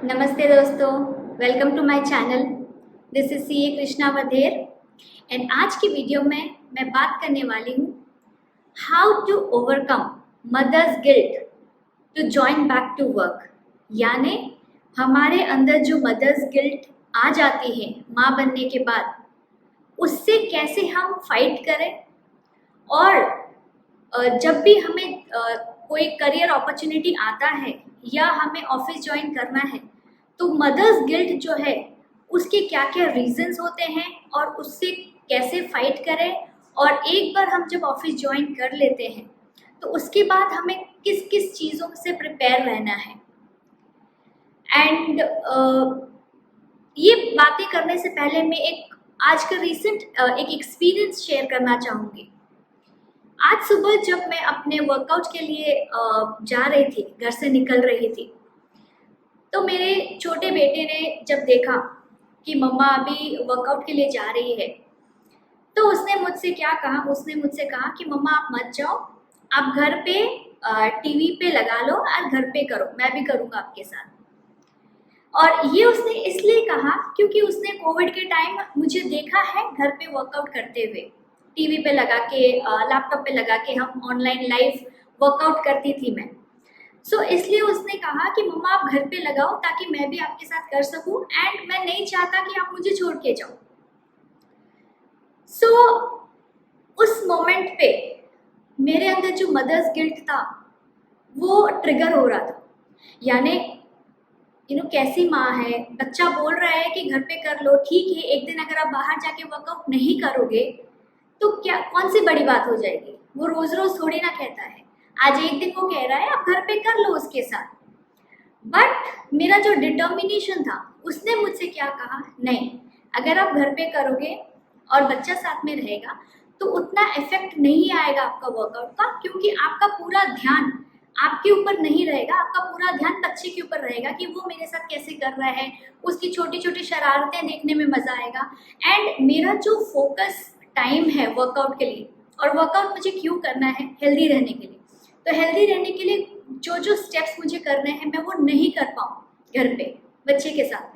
नमस्ते दोस्तों, welcome to my channel. This is C A Krishna Vadher and आज की वीडियो में मैं बात करने वाली हूँ how to overcome mother's guilt to join back to work. यानी हमारे अंदर जो मदर्स गिल्ट आ जाती है माँ बनने के बाद, उससे कैसे हम फाइट करें और जब भी हमें कोई करियर अपॉर्चुनिटी आता है या हमें ऑफिस ज्वाइन करना है तो मदर्स गिल्ट जो है उसके क्या क्या रीजंस होते हैं और उससे कैसे फाइट करें। और एक बार हम जब ऑफिस ज्वाइन कर लेते हैं तो उसके बाद हमें किस किस चीज़ों से प्रिपेयर रहना है। एंड ये बातें करने से पहले मैं एक आज का रीसेंट एक एक्सपीरियंस शेयर करना चाहूँगी। आज सुबह जब मैं अपने वर्कआउट के लिए जा रही थी, घर से निकल रही थी, तो मेरे छोटे बेटे ने जब देखा कि मम्मा अभी वर्कआउट के लिए जा रही है तो उसने मुझसे क्या कहा, उसने मुझसे कहा कि मम्मा आप मत जाओ, आप घर पे टीवी पे लगा लो और घर पे करो, मैं भी करूँगा आपके साथ। और ये उसने इसलिए कहा क्योंकि उसने कोविड के टाइम मुझे देखा है घर पे वर्कआउट करते हुए, टीवी पे लगा के, लैपटॉप पे लगा के हम ऑनलाइन लाइव वर्कआउट करती थी मैं। सो इसलिए उसने कहा कि मम्मा आप घर पे लगाओ ताकि मैं भी आपके साथ कर सकूं एंड मैं नहीं चाहता कि आप मुझे छोड़ के जाओ। सो उस मोमेंट पे मेरे अंदर जो मदर्स गिल्ट था वो ट्रिगर हो रहा था। यानी कैसी माँ है, बच्चा बोल रहा है कि घर पे कर लो, ठीक है, एक दिन अगर आप बाहर जाके वर्कआउट नहीं करोगे तो क्या कौन सी बड़ी बात हो जाएगी, वो रोज रोज थोड़ी ना कहता है, आज एक दिन वो कह रहा है आप घर पे कर लो उसके साथ। बट मेरा जो डिटर्मिनेशन था उसने मुझसे क्या कहा, नहीं, अगर आप घर पे करोगे और बच्चा साथ में रहेगा तो उतना इफेक्ट नहीं आएगा आपका वर्कआउट का, क्योंकि आपका पूरा ध्यान आपके ऊपर नहीं रहेगा, आपका पूरा ध्यान बच्चे के ऊपर रहेगा कि वो मेरे साथ कैसे कर रहा है, उसकी छोटी छोटी शरारतें देखने में मजा आएगा। एंड मेरा जो फोकस टाइम है वर्कआउट के लिए, और वर्कआउट मुझे क्यों करना है, हेल्दी रहने के लिए, तो हेल्दी रहने के लिए जो जो स्टेप्स मुझे करने हैं मैं वो नहीं कर पाऊँ घर पे बच्चे के साथ।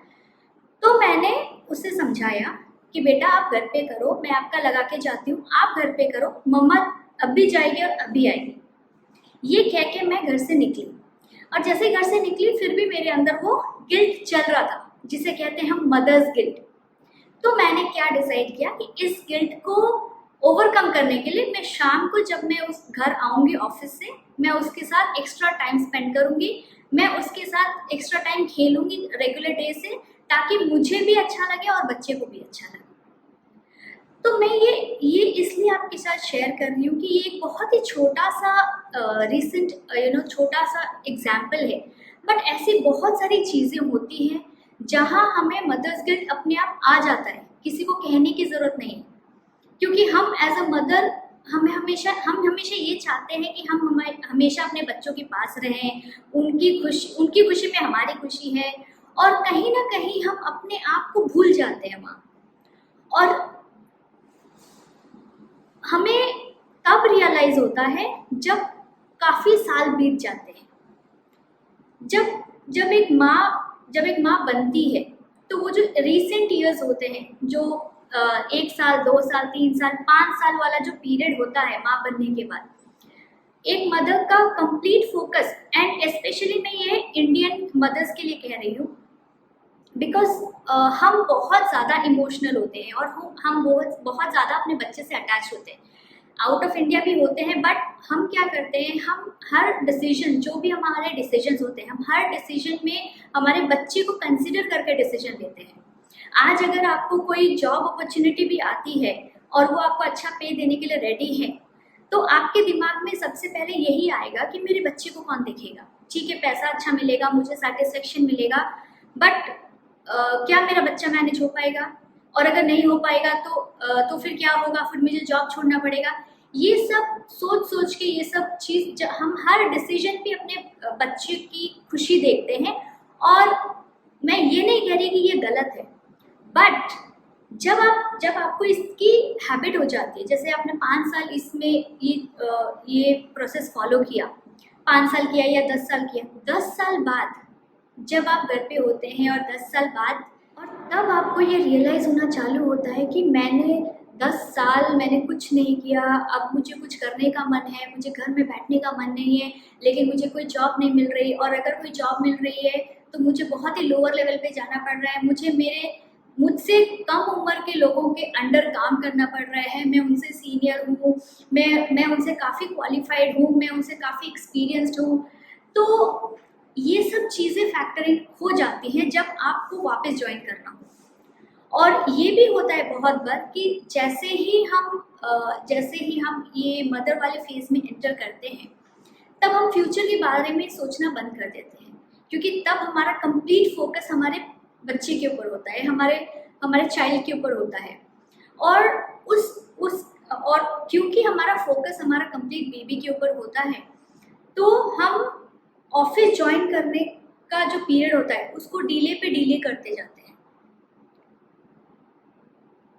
तो मैंने उसे समझाया कि बेटा आप घर पे करो, मैं आपका लगा के जाती हूँ, आप घर पे करो, मम्मा अभी जाएगी और अभी आएगी। ये कह के मैं घर से निकली, और जैसे घर से निकली फिर भी मेरे अंदर वो गिल्ट चल रहा था जिसे कहते हैं हम मदर्स गिल्ट। तो मैंने क्या डिसाइड किया कि इस गिल्ट को ओवरकम करने के लिए मैं शाम को जब मैं उस घर आऊँगी ऑफिस से, मैं उसके साथ एक्स्ट्रा टाइम स्पेंड करूँगी, मैं उसके साथ एक्स्ट्रा टाइम खेलूँगी रेगुलर डे से, ताकि मुझे भी अच्छा लगे और बच्चे को भी अच्छा लगे। तो मैं ये इसलिए आपके साथ शेयर कर रही हूँ कि ये एक बहुत ही छोटा सा रिसेंट छोटा सा एग्जाम्पल है, बट ऐसी बहुत सारी चीज़ें होती हैं जहाँ हमें मदर्स गिल्ट अपने आप आ जाता है, किसी को कहने की ज़रूरत नहीं है, क्योंकि हम एज अ मदर हम हमेशा ये चाहते हैं कि हम हमेशा अपने बच्चों के पास रहें, उनकी खुशी में हमारी खुशी है, और कहीं ना कहीं हम अपने आप को भूल जाते हैं माँ। और हमें तब रियलाइज होता है जब काफ़ी साल बीत जाते हैं, जब जब एक माँ बनती है तो वो जो रिसेंट ईयर्स होते हैं, जो 1 साल 2 साल 3 साल 5 साल वाला जो पीरियड होता है माँ बनने के बाद, एक मदर का कंप्लीट फोकस, एंड स्पेशली मैं ये इंडियन मदर्स के लिए कह रही हूँ, बिकॉज हम बहुत ज़्यादा इमोशनल होते हैं और हम बहुत ज़्यादा अपने बच्चे से अटैच होते हैं। आउट ऑफ इंडिया भी होते हैं, बट हम क्या करते हैं, हम हर डिसीजन, जो भी हमारे डिसीजंस होते हैं, हम हर डिसीजन में हमारे बच्चे को कंसिडर करके डिसीजन लेते हैं। आज अगर आपको कोई जॉब अपॉर्चुनिटी भी आती है और वो आपको अच्छा पे देने के लिए रेडी है, तो आपके दिमाग में सबसे पहले यही आएगा कि मेरे बच्चे को कौन देखेगा। ठीक है, पैसा अच्छा मिलेगा, मुझे सेटिस्फेक्शन मिलेगा, बट क्या मेरा बच्चा मैनेज हो पाएगा, और अगर नहीं हो पाएगा तो फिर क्या होगा, फिर मुझे जॉब छोड़ना पड़ेगा। ये सब सोच सोच के, ये सब चीज़ हम हर डिसीजन पे अपने बच्चे की खुशी देखते हैं। और मैं ये नहीं कह रही कि ये गलत है, बट जब आपको इसकी हैबिट हो जाती है, जैसे आपने 5 साल इसमें ये प्रोसेस फॉलो किया, 5 साल किया या 10 साल किया, 10 साल बाद जब आप घर पे होते हैं और 10 साल बाद, और तब आपको ये रियलाइज़ होना चालू होता है कि मैंने 10 साल मैंने कुछ नहीं किया, अब मुझे कुछ करने का मन है, मुझे घर में बैठने का मन नहीं है, लेकिन मुझे कोई जॉब नहीं मिल रही, और अगर कोई जॉब मिल रही है तो मुझे बहुत ही लोअर लेवल पे जाना पड़ रहा है, मुझसे कम उम्र के लोगों के अंडर काम करना पड़ रहा है, मैं उनसे सीनियर हूँ, मैं उनसे काफ़ी क्वालिफाइड हूँ, मैं उनसे काफ़ी एक्सपीरियंस्ड हूँ। तो ये सब चीज़ें फैक्टरिंग हो जाती हैं जब आपको वापस ज्वाइन करना हो। और ये भी होता है बहुत बार कि जैसे ही हम ये मदर वाले फेज में एंटर करते हैं, तब हम फ्यूचर के बारे में सोचना बंद कर देते हैं, क्योंकि तब हमारा कंप्लीट फोकस हमारे बच्चे के ऊपर होता है, हमारे हमारे चाइल्ड के ऊपर होता है। और उस और क्योंकि हमारा फोकस हमारा कंप्लीट बेबी के ऊपर होता है, तो हम ऑफिस ज्वाइन करने का जो पीरियड होता है उसको डिले पे डिले करते जाते हैं।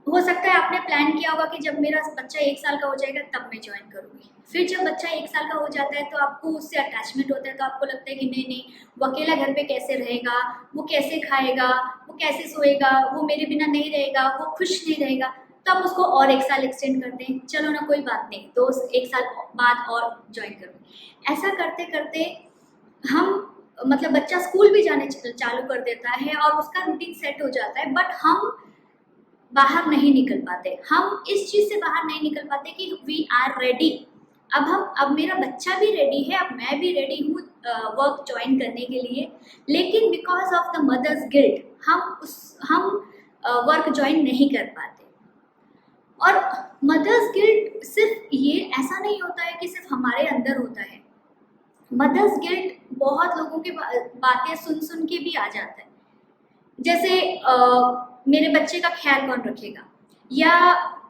हो सकता है आपने प्लान किया होगा कि जब मेरा बच्चा 1 साल का हो जाएगा तब मैं ज्वाइन करूँगी। फिर जब बच्चा 1 साल का हो जाता है तो आपको उससे अटैचमेंट होता है, तो आपको लगता है कि नहीं नहीं, वो अकेला घर पे कैसे रहेगा, वो कैसे खाएगा, वो कैसे सोएगा, वो मेरे बिना नहीं रहेगा, वो खुश नहीं रहेगा। तो आप उसको और 1 साल एक्सटेंड करते हैं, चलो ना कोई बात नहीं, 1 साल बाद और ज्वाइन करूँगी। ऐसा करते करते हम मतलब बच्चा स्कूल भी जाने चालू कर देता है और उसका रूटीन सेट हो जाता है, बट हम बाहर नहीं निकल पाते, हम इस चीज़ से बाहर नहीं निकल पाते कि वी आर रेडी। अब मेरा बच्चा भी रेडी है, अब मैं भी रेडी हूँ वर्क ज्वाइन करने के लिए, लेकिन because of the mother's guilt हम वर्क ज्वाइन नहीं कर पाते। और मदर्स गिल्ट सिर्फ ये ऐसा नहीं होता है कि सिर्फ हमारे अंदर होता है, मदर्स गिल्ट बहुत लोगों की बातें सुन सुन के भी आ जाता है। जैसे मेरे बच्चे का ख्याल कौन रखेगा, या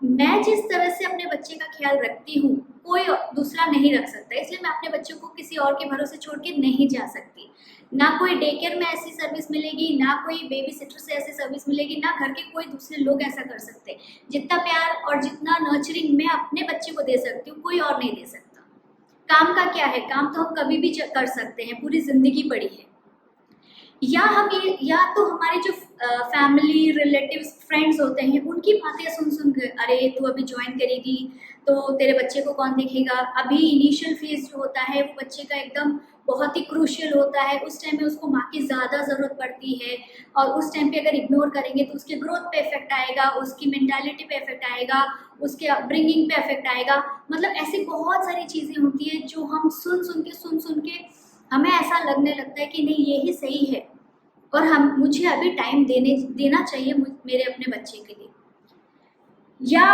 मैं जिस तरह से अपने बच्चे का ख्याल रखती हूँ कोई दूसरा नहीं रख सकता, इसलिए मैं अपने बच्चों को किसी और के भरोसे छोड़ के नहीं जा सकती। ना कोई डे केयर में ऐसी सर्विस मिलेगी, ना कोई बेबी सिटर से ऐसी सर्विस मिलेगी, ना घर के कोई दूसरे लोग ऐसा कर सकते। जितना प्यार और जितना नर्चरिंग मैं अपने बच्चे को दे सकती हूँ कोई और नहीं दे सकता। काम का क्या है, काम तो हम कभी भी कर सकते हैं, पूरी जिंदगी पड़ी है। या तो हमारे जो फैमिली रिलेटिव्स फ्रेंड्स होते हैं उनकी बातें सुन सुन कर, अरे तू अभी ज्वाइन करेगी तो तेरे बच्चे को कौन देखेगा, अभी इनिशियल फेज जो होता है वो बच्चे का एकदम बहुत ही क्रूशियल होता है, उस टाइम में उसको माँ की ज़्यादा ज़रूरत पड़ती है, और उस टाइम पे अगर इग्नोर करेंगे तो उसके ग्रोथ पे इफेक्ट आएगा, उसकी मेंटालिटी पे इफेक्ट आएगा, उसके अपब्रिंगिंग पे इफेक्ट आएगा। मतलब ऐसी बहुत सारी चीज़ें होती हैं जो हम सुन सुन के हमें ऐसा लगने लगता है कि नहीं यही सही है, और हम मुझे अभी टाइम देना चाहिए मेरे अपने बच्चे के लिए। या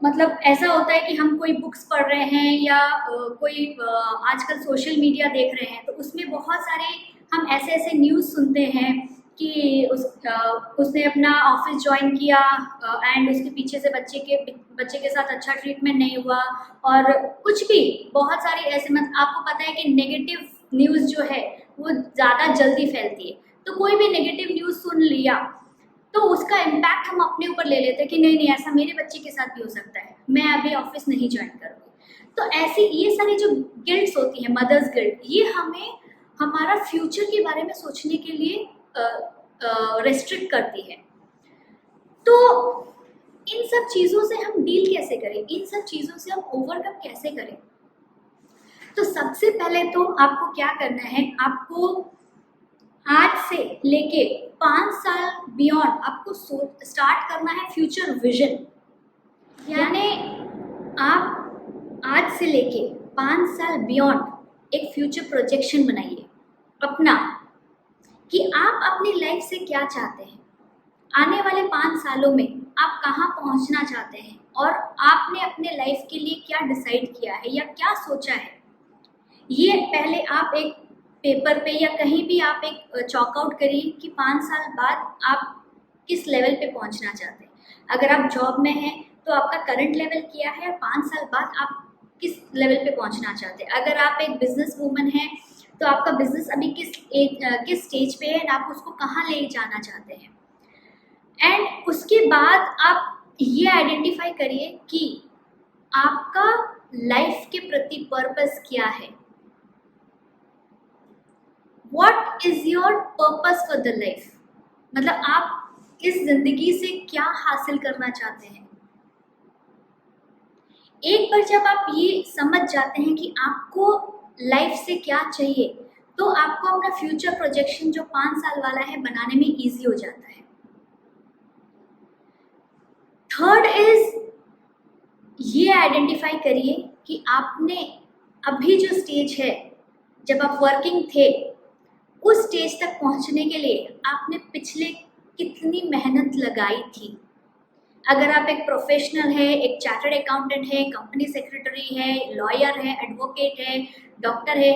मतलब ऐसा होता है कि हम कोई बुक्स पढ़ रहे हैं या कोई आजकल सोशल मीडिया देख रहे हैं, तो उसमें बहुत सारे हम ऐसे ऐसे न्यूज़ सुनते हैं कि उसने अपना ऑफिस ज्वाइन किया एंड उसके पीछे से बच्चे के साथ अच्छा ट्रीटमेंट नहीं हुआ, और कुछ भी बहुत सारी ऐसे आपको पता है कि नेगेटिव न्यूज़ जो है वो ज़्यादा जल्दी फैलती है, तो कोई भी नेगेटिव न्यूज़ सुन लिया तो उसका इम्पैक्ट हम अपने ऊपर ले लेते हैं कि नहीं नहीं ऐसा मेरे बच्चे के साथ भी हो सकता है, मैं अभी ऑफिस नहीं ज्वाइन करूँगी। तो ऐसी ये सारी जो गिल्ट्स होती है, मदर्स गिल्ट, ये हमें हमारा फ्यूचर के बारे में सोचने के लिए रेस्ट्रिक्ट करती है। तो इन सब चीज़ों से हम डील कैसे करें, इन सब चीज़ों से हम ओवरकम कैसे करें? तो सबसे पहले तो आपको क्या करना है, आपको आज से लेके 5 साल बियॉन्ड आपको स्टार्ट करना है फ्यूचर विजन। यानी आप आज से लेके 5 साल बियॉन्ड एक फ्यूचर प्रोजेक्शन बनाइए अपना, कि आप अपनी लाइफ से क्या चाहते हैं, आने वाले 5 सालों में आप कहाँ पहुँचना चाहते हैं, और आपने अपने लाइफ के लिए क्या डिसाइड किया है या क्या सोचा है। ये पहले आप एक पेपर पे या कहीं भी आप एक चॉक आउट करिए कि 5 साल बाद आप किस लेवल पे पहुंचना चाहते हैं। अगर आप जॉब में हैं तो आपका करंट लेवल क्या है, 5 साल बाद आप किस लेवल पे पहुंचना चाहते हैं। अगर आप एक बिजनेस वूमन हैं तो आपका बिजनेस अभी किस स्टेज पे है, आप उसको कहाँ ले जाना चाहते हैं। एंड उसके बाद आप ये आइडेंटिफाई करिए कि आपका लाइफ के प्रति पर्पस क्या है। What is your purpose for the life, मतलब आप इस जिंदगी से क्या हासिल करना चाहते हैं। एक बार जब आप ये समझ जाते हैं कि आपको लाइफ से क्या चाहिए, तो आपको अपना फ्यूचर प्रोजेक्शन जो 5 साल वाला है बनाने में इजी हो जाता है। थर्ड इज, ये आइडेंटिफाई करिए कि आपने अभी जो स्टेज है, जब आप वर्किंग थे, उस स्टेज तक पहुंचने के लिए आपने पिछले कितनी मेहनत लगाई थी। अगर आप एक प्रोफेशनल है, एक चार्टर्ड अकाउंटेंट है, कंपनी सेक्रेटरी है, लॉयर है, एडवोकेट है, डॉक्टर है,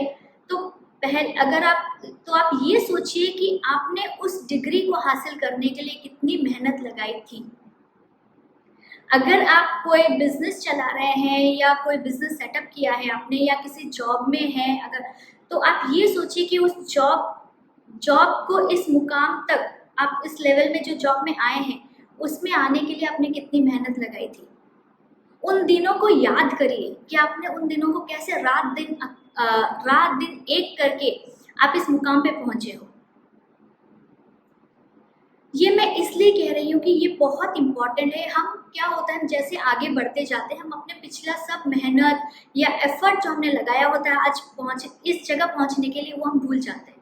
तो आप ये सोचिए कि आपने उस डिग्री को हासिल करने के लिए कितनी मेहनत लगाई थी। अगर आप कोई बिजनेस चला रहे हैं या कोई बिजनेस सेटअप किया है आपने, या किसी जॉब में है अगर, तो आप ये सोचिए कि उस जॉब को, इस मुकाम तक, आप इस लेवल में जो जॉब में आए हैं उसमें आने के लिए आपने कितनी मेहनत लगाई थी। उन दिनों को याद करिए कि आपने उन दिनों को कैसे रात दिन एक करके आप इस मुकाम पे पहुंचे हो। ये मैं इसलिए कह रही हूँ कि ये बहुत इम्पॉर्टेंट है। हम क्या होता है, जैसे आगे बढ़ते जाते हैं, हम अपने पिछला सब मेहनत या एफर्ट जो हमने लगाया होता है आज इस जगह पहुंचने के लिए, वो हम भूल जाते हैं,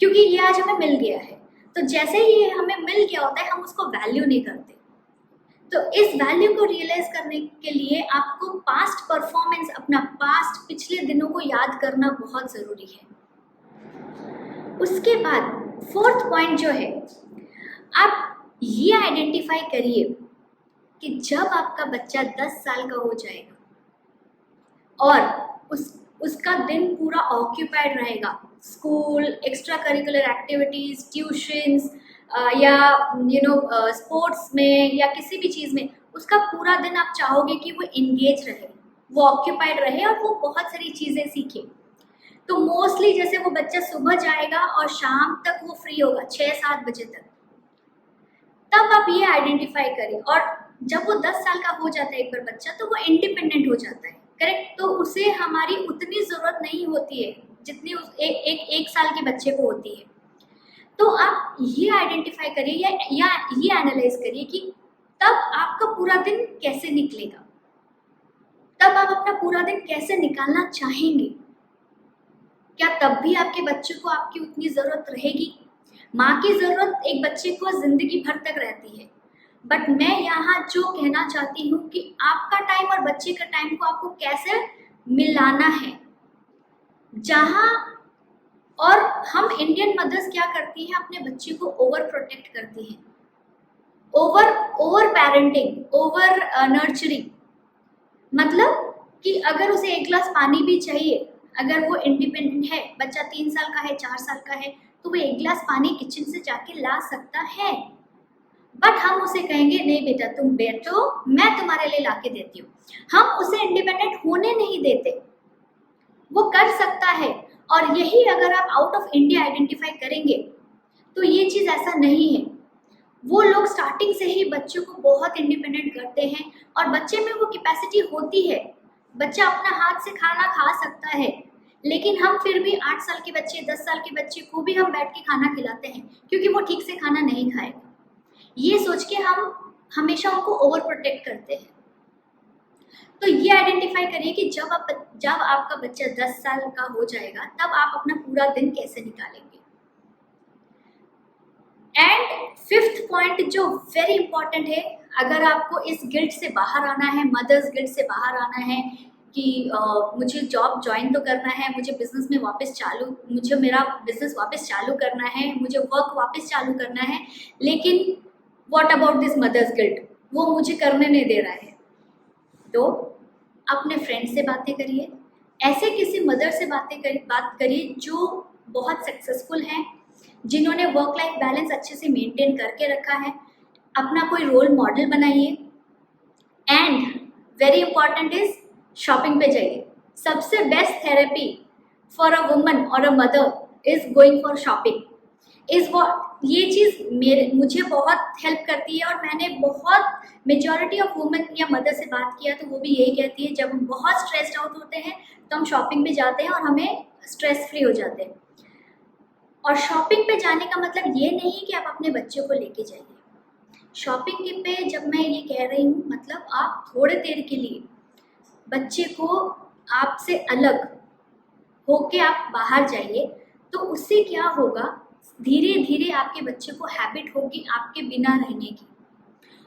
क्योंकि ये आज हमें मिल गया है। तो जैसे ही ये हमें मिल गया होता है, हम उसको वैल्यू नहीं करते। तो इस वैल्यू को रियलाइज करने के लिए आपको पास्ट परफॉर्मेंस, अपना पास्ट पिछले दिनों को याद करना बहुत ज़रूरी है। उसके बाद फोर्थ पॉइंट जो है, आप ये आइडेंटिफाई करिए कि जब आपका बच्चा 10 साल का हो जाएगा और उसका दिन पूरा ऑक्यूपाइड रहेगा, school, extra curricular activities, tuitions या स्पोर्ट्स में या किसी भी चीज़ में, उसका पूरा दिन आप चाहोगे कि वो इंगेज रहे, वो ऑक्यूपाइड रहे और वो बहुत सारी चीज़ें सीखे। तो मोस्टली जैसे वो बच्चा सुबह जाएगा और शाम तक वो फ्री होगा 6-7 बजे तक, तब आप ये आइडेंटिफाई करें। और जब वो 10 साल का हो जाता है एक बार बच्चा, तो वो इंडिपेंडेंट हो जाता है, करेक्ट। तो उसे हमारी उतनी ज़रूरत नहीं होती है जितनी एक साल के बच्चे को होती है। तो आप ये आइडेंटिफाई करिए या ये एनालाइज करिए कि तब आपका पूरा दिन कैसे निकलेगा, तब आप अपना पूरा दिन कैसे निकालना चाहेंगे। क्या तब भी आपके बच्चे को आपकी उतनी ज़रूरत रहेगी? माँ की ज़रूरत एक बच्चे को ज़िंदगी भर तक रहती है, बट मैं यहाँ जो कहना चाहती हूँ कि आपका टाइम और बच्चे का टाइम को आपको कैसे मिलाना है। जहाँ और हम इंडियन मदर्स क्या करती हैं, अपने बच्चे को ओवर प्रोटेक्ट करती हैं, ओवर पेरेंटिंग, ओवर नर्चरिंग। मतलब कि अगर उसे 1 गिलास पानी भी चाहिए, अगर वो इंडिपेंडेंट है, बच्चा 3 साल का है, 4 साल का है, तो वो 1 गिलास पानी किचन से जाके ला सकता है। बट हम उसे कहेंगे नहीं बेटा तुम बैठो, मैं तुम्हारे लिए ला के देती हूँ। हम उसे इंडिपेंडेंट होने नहीं देते। वो कर सकता है, और यही अगर आप आउट ऑफ इंडिया आइडेंटिफाई करेंगे तो ये चीज़ ऐसा नहीं है। वो लोग स्टार्टिंग से ही बच्चों को बहुत इंडिपेंडेंट करते हैं, और बच्चे में वो कैपेसिटी होती है, बच्चा अपना हाथ से खाना खा सकता है। लेकिन हम फिर भी 8 साल के बच्चे, 10 साल के बच्चे को भी हम बैठ के खाना खिलाते हैं, क्योंकि वो ठीक से खाना नहीं खाएगा। ये सोच के हम हमेशा उनको ओवर प्रोटेक्ट करते हैं। तो ये आइडेंटिफाई करिए कि जब आपका बच्चा 10 साल का हो जाएगा, तब आप अपना पूरा दिन कैसे निकालेंगे। एंड फिफ्थ पॉइंट जो वेरी इंपॉर्टेंट है, अगर आपको इस गिल्ट से बाहर आना है, मदर्स गिल्ट से बाहर आना है कि मुझे जॉब ज्वाइन तो करना है, मुझे मेरा बिजनेस वापस चालू करना है, मुझे वर्क वापस चालू करना है, लेकिन what about this mother's guilt, वो मुझे करने नहीं दे रहा है। तो अपने फ्रेंड से बातें करिए, ऐसे किसी मदर से बात करिए जो बहुत सक्सेसफुल हैं, जिन्होंने वर्क लाइफ बैलेंस अच्छे से मेंटेन करके रखा है। अपना कोई रोल मॉडल बनाइए। And very important is, shopping पे जाइए। सबसे best therapy for a woman और a mother is going for shopping. ये चीज़ मुझे बहुत हेल्प करती है, और मैंने बहुत मेजॉरिटी ऑफ वुमेन या मदर से बात किया तो वो भी यही कहती है, जब हम बहुत स्ट्रेस्ड आउट होते हैं तो हम शॉपिंग पे जाते हैं और हमें स्ट्रेस फ्री हो जाते हैं। और शॉपिंग पे जाने का मतलब ये नहीं है कि आप अपने बच्चे को लेके जाइए। शॉपिंग पे जब मैं ये कह रही हूँ, मतलब आप थोड़े देर के लिए बच्चे को आपसे अलग होके आप बाहर जाइए, तो उससे क्या होगा, धीरे धीरे आपके बच्चे को हैबिट होगी आपके बिना रहने की।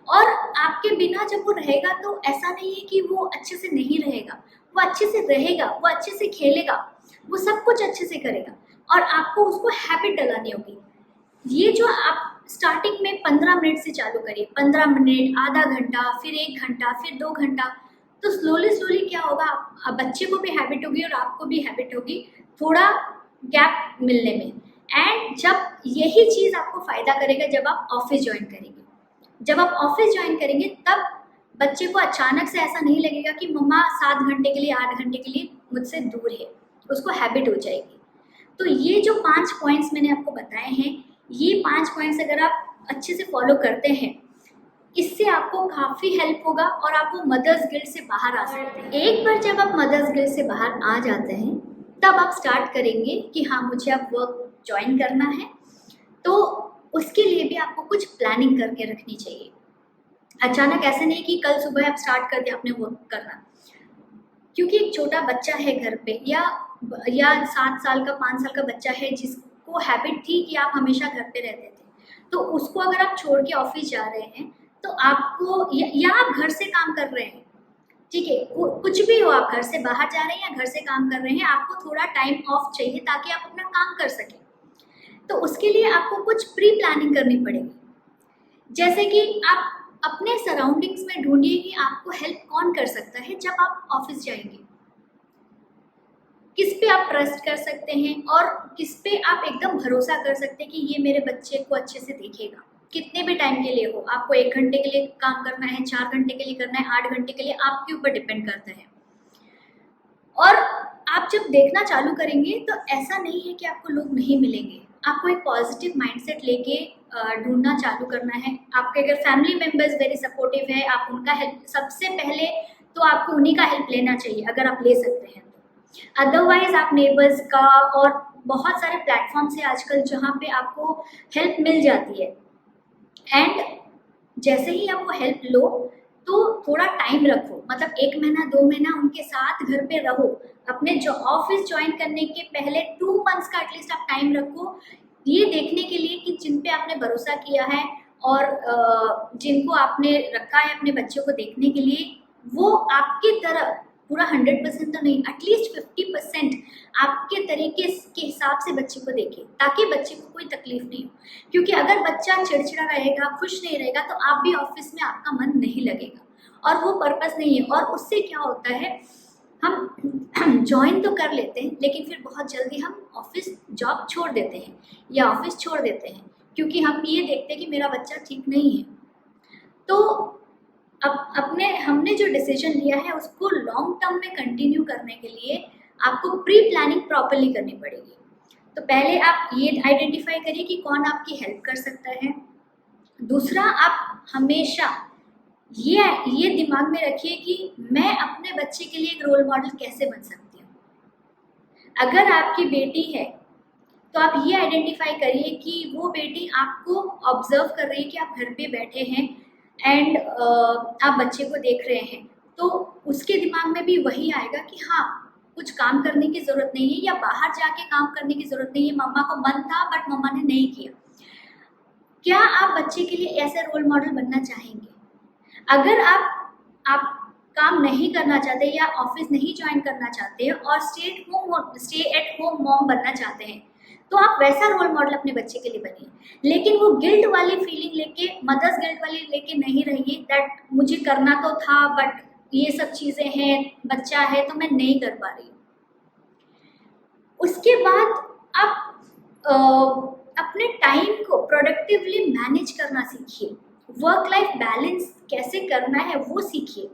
और आपके बिना जब वो रहेगा तो ऐसा नहीं है कि वो अच्छे से नहीं रहेगा, वो अच्छे से रहेगा, वो अच्छे से खेलेगा, वो सब कुछ अच्छे से करेगा। और आपको उसको हैबिट डलानी होगी। ये जो आप स्टार्टिंग में 15 मिनट से चालू करिए, 15 मिनट, आधा घंटा, फिर 1 घंटा, फिर 2 घंटा, तो स्लोली स्लोली क्या होगा, बच्चे को भी हैबिट होगी और आपको भी हैबिट होगी थोड़ा गैप मिलने में। एंड जब यही चीज़ आपको फ़ायदा करेगा जब आप ऑफिस ज्वाइन करेंगे। जब आप ऑफिस ज्वाइन करेंगे तब बच्चे को अचानक से ऐसा नहीं लगेगा कि मम्मा 7 घंटे के लिए, 8 घंटे के लिए मुझसे दूर है, उसको हैबिट हो जाएगी। तो ये जो 5 पॉइंट्स मैंने आपको बताए हैं, ये 5 पॉइंट्स अगर आप अच्छे से फॉलो करते हैं, इससे आपको काफ़ी हेल्प होगा और आप वो मदर्स गिल्ट से बाहर आ सकते हैं। एक बार जब आप मदर्स गिल्ट से बाहर आ जाते हैं, तब आप स्टार्ट करेंगे कि हाँ मुझे अब वर्क ज्वाइन करना है, तो उसके लिए भी आपको कुछ प्लानिंग करके रखनी चाहिए। अचानक ऐसे नहीं कि कल सुबह आप स्टार्ट कर दिया आपने वर्क करना, क्योंकि एक छोटा बच्चा है घर पे, या 7 साल का, 5 साल का बच्चा है जिसको हैबिट थी कि आप हमेशा घर पे रहते थे, तो उसको अगर आप छोड़ के ऑफिस जा रहे हैं तो आपको, या आप घर से काम कर रहे हैं, ठीक है, कुछ भी हो, आप घर से बाहर जा रहे हैं या घर से काम कर रहे हैं, आपको थोड़ा टाइम ऑफ चाहिए ताकि आप अपना काम कर सकें। तो उसके लिए आपको कुछ प्री प्लानिंग करनी पड़ेगी। जैसे कि आप अपने सराउंडिंग्स में ढूंढिए कि आपको हेल्प कौन कर सकता है जब आप ऑफिस जाएंगे, किस पे आप ट्रस्ट कर सकते हैं और किस पे आप एकदम भरोसा कर सकते हैं कि ये मेरे बच्चे को अच्छे से देखेगा। कितने भी टाइम के लिए हो, आपको 1 घंटे के लिए काम करना है, 4 घंटे के लिए करना है, 8 घंटे के लिए, आपके ऊपर डिपेंड करता है। और आप जब देखना चालू करेंगे तो ऐसा नहीं है कि आपको लोग नहीं मिलेंगे, आपको एक पॉजिटिव माइंडसेट लेके ढूंढना चालू करना है। आपके अगर फैमिली मेम्बर्स वेरी सपोर्टिव है, आप उनका हेल्प, सबसे पहले तो आपको उन्हीं का हेल्प लेना चाहिए अगर आप ले सकते हैं तो। अदरवाइज आप नेबर्स का, और बहुत सारे प्लेटफॉर्म्स है आजकल जहाँ पे आपको हेल्प मिल जाती है। एंड जैसे ही आप वो हेल्प लो तो थोड़ा टाइम रखो, मतलब 1 महीना 2 महीना उनके साथ घर पे रहो। अपने जो ऑफिस ज्वाइन करने के पहले 2 मंथ्स का एटलीस्ट आप टाइम रखो, ये देखने के लिए कि जिन पे आपने भरोसा किया है और जिनको आपने रखा है अपने बच्चों को देखने के लिए, वो आपकी तरह पूरा 100% तो नहीं, एटलीस्ट 50% आपके तरीके के हिसाब से बच्चे को देखें, ताकि बच्चे को कोई तकलीफ नहीं हो। क्योंकि अगर बच्चा चिड़चिड़ा रहेगा, खुश नहीं रहेगा, तो आप भी ऑफिस में आपका मन नहीं लगेगा और वो पर्पस नहीं है। और उससे क्या होता है, हम ज्वाइन तो कर लेते हैं लेकिन फिर बहुत जल्दी हम ऑफिस जॉब छोड़ देते हैं या ऑफिस छोड़ देते हैं, क्योंकि हम ये देखते हैं कि मेरा बच्चा ठीक नहीं है। तो अब हमने जो डिसीजन लिया है उसको लॉन्ग टर्म में कंटिन्यू करने के लिए आपको प्री प्लानिंग प्रॉपरली करनी पड़ेगी। तो पहले आप ये आइडेंटिफाई करिए कि कौन आपकी हेल्प कर सकता है। दूसरा, आप हमेशा ये दिमाग में रखिए कि मैं अपने बच्चे के लिए एक रोल मॉडल कैसे बन सकती हूँ। अगर आपकी बेटी है तो आप ये आइडेंटिफाई करिए कि वो बेटी आपको ऑब्जर्व कर रही है कि आप घर पे बैठे हैं एंड आप बच्चे को देख रहे हैं, तो उसके दिमाग में भी वही आएगा कि हाँ कुछ काम करने की ज़रूरत नहीं है या बाहर जाके काम करने की ज़रूरत नहीं है, मम्मा को मन था बट मम्मा ने नहीं किया। क्या आप बच्चे के लिए ऐसे रोल मॉडल बनना चाहेंगे? अगर आप काम नहीं करना चाहते या ऑफिस नहीं ज्वाइन करना चाहते और स्टे एट होम मॉम बनना चाहते हैं, तो आप वैसा रोल मॉडल अपने बच्चे के लिए बनिए। लेकिन वो गिल्ट वाली फीलिंग लेके, मदर्स गिल्ट वाली लेके नहीं रहिए दैट मुझे करना तो था बट ये सब चीज़ें हैं, बच्चा है तो मैं नहीं कर पा रही हूँ। उसके बाद आप अपने टाइम को प्रोडक्टिवली मैनेज करना सीखिए। वर्क लाइफ बैलेंस कैसे करना है वो सीखिए।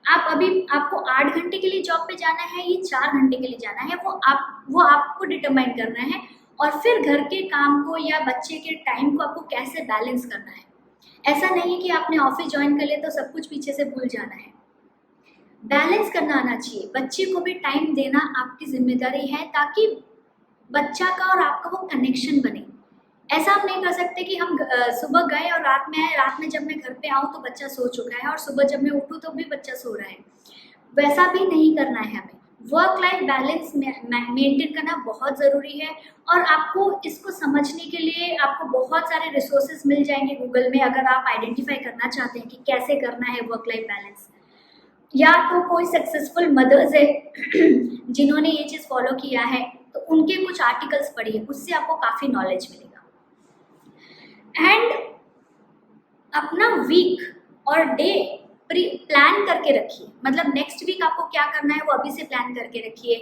आपको 8 घंटे के लिए जॉब पे जाना है, ये 4 घंटे के लिए जाना है, वो आपको डिटरमाइन करना है। और फिर घर के काम को या बच्चे के टाइम को आपको कैसे बैलेंस करना है। ऐसा नहीं है कि आपने ऑफिस ज्वाइन कर लिया तो सब कुछ पीछे से भूल जाना है। बैलेंस करना आना चाहिए। बच्चे को भी टाइम देना आपकी जिम्मेदारी है, ताकि बच्चा का और आपका वो कनेक्शन बने। ऐसा हम नहीं कर सकते कि हम सुबह गए और रात में आए, रात में जब मैं घर पे आऊँ तो बच्चा सो चुका है और सुबह जब मैं उठूँ तो भी बच्चा सो रहा है। वैसा भी नहीं करना है हमें। वर्क लाइफ बैलेंस मेंटेन करना बहुत ज़रूरी है और आपको इसको समझने के लिए आपको बहुत सारे रिसोर्सेज मिल जाएंगे गूगल में, अगर आप आइडेंटिफाई करना चाहते हैं कि कैसे करना है वर्क लाइफ बैलेंस। या तो कोई सक्सेसफुल मदर्स है जिन्होंने ये चीज़ फॉलो किया है तो उनके कुछ आर्टिकल्स पढ़िए, उससे आपको काफ़ी नॉलेज मिलेगा। एंड अपना वीक और डे प्लान करके रखिए, मतलब नेक्स्ट वीक आपको क्या करना है वो अभी से प्लान करके रखिए।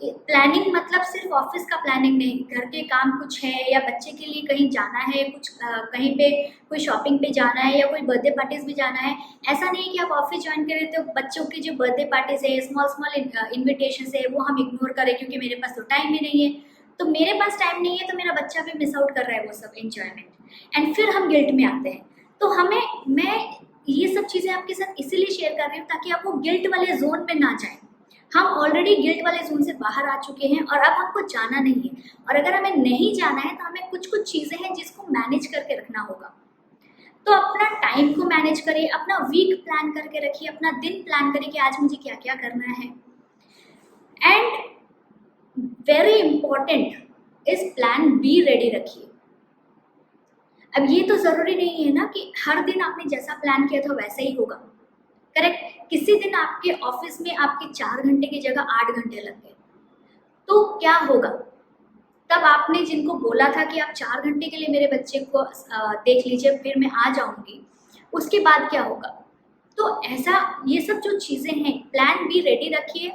प्लानिंग मतलब सिर्फ ऑफिस का प्लानिंग नहीं, घर के काम कुछ है या बच्चे के लिए कहीं जाना है, कुछ कहीं पे कोई शॉपिंग पे जाना है या कोई बर्थडे पार्टीज भी जाना है। ऐसा नहीं है कि आप ऑफिस ज्वाइन करें तो बच्चों की जो बर्थडे पार्टीज है, स्मॉल स्मॉल इन्विटेशन है, वो हम इग्नोर करें क्योंकि मेरे पास तो टाइम ही नहीं है। तो मेरे पास टाइम नहीं है तो मेरा बच्चा भी मिस आउट कर रहा है वो सब एंजॉयमेंट, एंड फिर हम गिल्ट में आते हैं। तो हमें, मैं ये सब चीज़ें आपके साथ इसीलिए शेयर कर रही हूँ ताकि आप वो गिल्ट वाले जोन में ना जाएं। हम ऑलरेडी गिल्ट वाले जोन से बाहर आ चुके हैं और अब हमको जाना नहीं है, और अगर हमें नहीं जाना है तो हमें कुछ कुछ चीज़ें हैं जिसको मैनेज करके रखना होगा। तो अपना टाइम को मैनेज करिए, अपना वीक प्लान करके रखिए, अपना दिन प्लान करिए कि आज मुझे क्या क्या करना है। And very important is plan be ready रखिए। अब ये तो ज़रूरी नहीं है ना कि हर दिन आपने जैसा प्लान किया था वैसा ही होगा, करेक्ट। किसी दिन आपके ऑफिस में आपके 4 घंटे की जगह 8 घंटे लग गए तो क्या होगा? तब आपने जिनको बोला था कि आप 4 घंटे के लिए मेरे बच्चे को देख लीजिए फिर मैं आ जाऊंगी, उसके बाद क्या होगा? तो ऐसा ये सब जो चीज़ें हैं, प्लान भी रेडी रखिए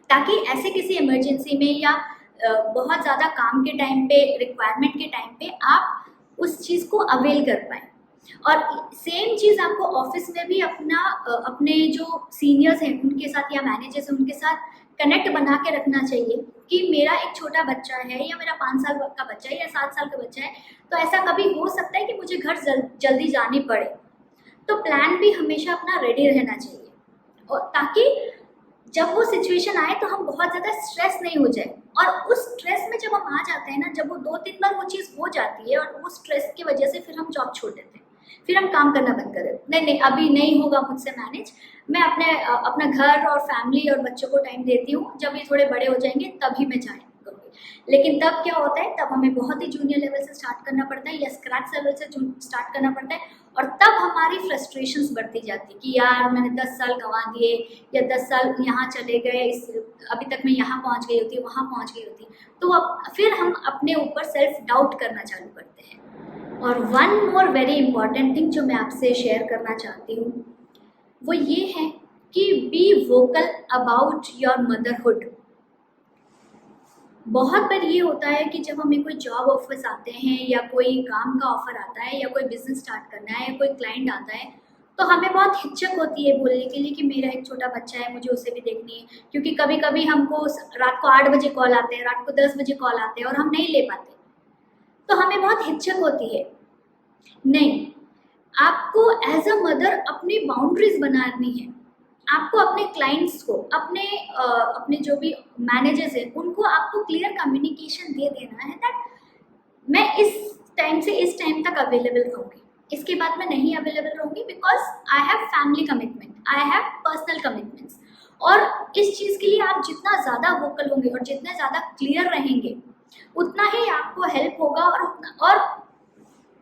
ताकि ऐसे किसी इमरजेंसी में या बहुत ज़्यादा काम के टाइम पे, रिक्वायरमेंट के टाइम पे आप उस चीज़ को अवेल कर पाएँ। और सेम चीज़ आपको ऑफिस में भी अपने जो सीनियर्स हैं उनके साथ या मैनेजर्स हैं उनके साथ कनेक्ट बना के रखना चाहिए कि मेरा एक छोटा बच्चा है या मेरा 5 साल का बच्चा है या 7 साल का बच्चा है, तो ऐसा कभी हो सकता है कि मुझे घर जल्दी जानी पड़े। तो प्लान भी हमेशा अपना रेडी रहना चाहिए, और ताकि जब वो सिचुएशन आए तो हम बहुत ज़्यादा स्ट्रेस नहीं हो जाए। और उस स्ट्रेस में जब हम आ जाते हैं ना, जब वो 2-3 बार वो चीज़ हो जाती है और वो स्ट्रेस की वजह से फिर हम जॉब छोड़ देते हैं, फिर हम काम करना बंद कर देते, नहीं नहीं अभी नहीं होगा मुझसे मैनेज, मैं अपना घर और फैमिली और बच्चों को टाइम देती हूँ, जब ये थोड़े बड़े हो जाएंगे तभी मैं जाए करूँगी। लेकिन तब क्या होता है, तब हमें बहुत ही जूनियर लेवल से स्टार्ट करना पड़ता है या स्क्रैच लेवल से स्टार्ट करना पड़ता है, और तब हमारी फ्रस्ट्रेशंस बढ़ती जाती कि यार मैंने 10 साल गंवा दिए या 10 साल यहाँ चले गए, अभी तक मैं यहाँ पहुँच गई होती, वहाँ पहुँच गई होती। तो अब फिर हम अपने ऊपर सेल्फ डाउट करना चालू करते हैं। और one more very important thing जो मैं आपसे शेयर करना चाहती हूँ वो ये है कि be vocal about your motherhood. बहुत बार ये होता है कि जब हमें कोई जॉब ऑफर्स आते हैं या कोई काम का ऑफर आता है या कोई बिजनेस स्टार्ट करना है या कोई क्लाइंट आता है, तो हमें बहुत हिचक होती है बोलने के लिए कि मेरा एक छोटा बच्चा है, मुझे उसे भी देखनी है। क्योंकि कभी कभी हमको रात को 8 बजे कॉल आते हैं, रात को 10 बजे कॉल आते हैं और हम नहीं ले पाते, तो हमें बहुत हिचक होती है। नहीं, आपको एज अ मदर अपनी बाउंड्रीज बनानी है। आपको अपने क्लाइंट्स को, अपने जो भी मैनेजर्स हैं उनको आपको क्लियर कम्युनिकेशन दे देना है दैट मैं इस टाइम से इस टाइम तक अवेलेबल रहूँगी, इसके बाद मैं नहीं अवेलेबल रहूँगी because I have family commitment, I have personal commitments. और इस चीज़ के लिए आप जितना ज़्यादा वोकल होंगे और जितना ज़्यादा क्लियर रहेंगे उतना ही आपको हेल्प होगा, और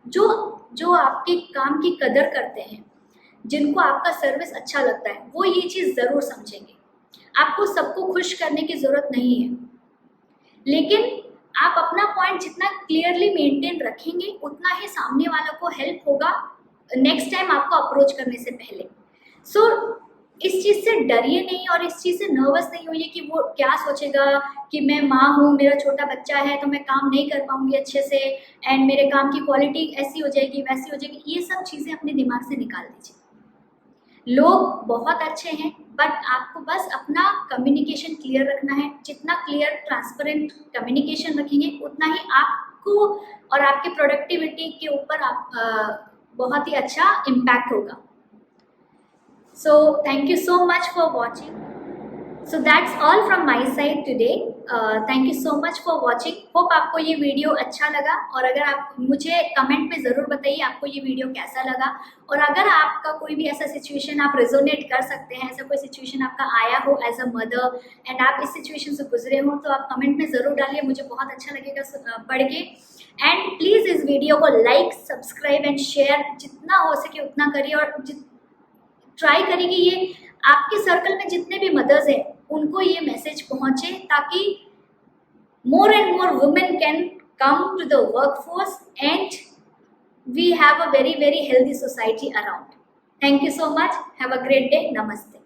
जो जो आपके काम की कदर करते हैं, जिनको आपका सर्विस अच्छा लगता है, वो ये चीज़ ज़रूर समझेंगे। आपको सबको खुश करने की ज़रूरत नहीं है, लेकिन आप अपना पॉइंट जितना क्लियरली मेंटेन रखेंगे उतना ही सामने वालों को हेल्प होगा नेक्स्ट टाइम आपको अप्रोच करने से पहले। सो इस चीज़ से डरिए नहीं और इस चीज़ से नर्वस नहीं होइए कि वो क्या सोचेगा कि मैं माँ हूँ, मेरा छोटा बच्चा है तो मैं काम नहीं कर पाऊँगी अच्छे से, एंड मेरे काम की क्वालिटी ऐसी हो जाएगी वैसी हो जाएगी। ये सब चीज़ें अपने दिमाग से निकाल दीजिए। लोग बहुत अच्छे हैं, बट आपको बस अपना कम्युनिकेशन क्लियर रखना है। जितना क्लियर ट्रांसपेरेंट कम्युनिकेशन रखेंगे उतना ही आपको और आपके प्रोडक्टिविटी के ऊपर बहुत ही अच्छा इम्पैक्ट होगा। So thank you so much for watching. So that's all from my side today. Thank you so much for watching. Hope आपको ये वीडियो अच्छा लगा, और अगर आप मुझे कमेंट में ज़रूर बताइए आपको ये वीडियो कैसा लगा। और अगर आपका कोई भी ऐसा सिचुएशन आप रेजोनेट कर सकते हैं, ऐसा कोई सिचुएशन आपका आया हो एज अ मदर एंड आप इस सिचुएशन से गुजरे हो, तो आप कमेंट में ज़रूर डालिए, मुझे बहुत अच्छा लगेगा पढ़ के। एंड प्लीज़ इस वीडियो को लाइक, सब्सक्राइब एंड शेयर जितना हो सके उतना करिए, और ट्राई करिए कि ये आपके सर्कल में जितने भी मदर्स हैं उनको ये मैसेज पहुंचे, ताकि more and more women can come to the workforce and we have a very healthy society around. Thank you so much. Have a great day. Namaste.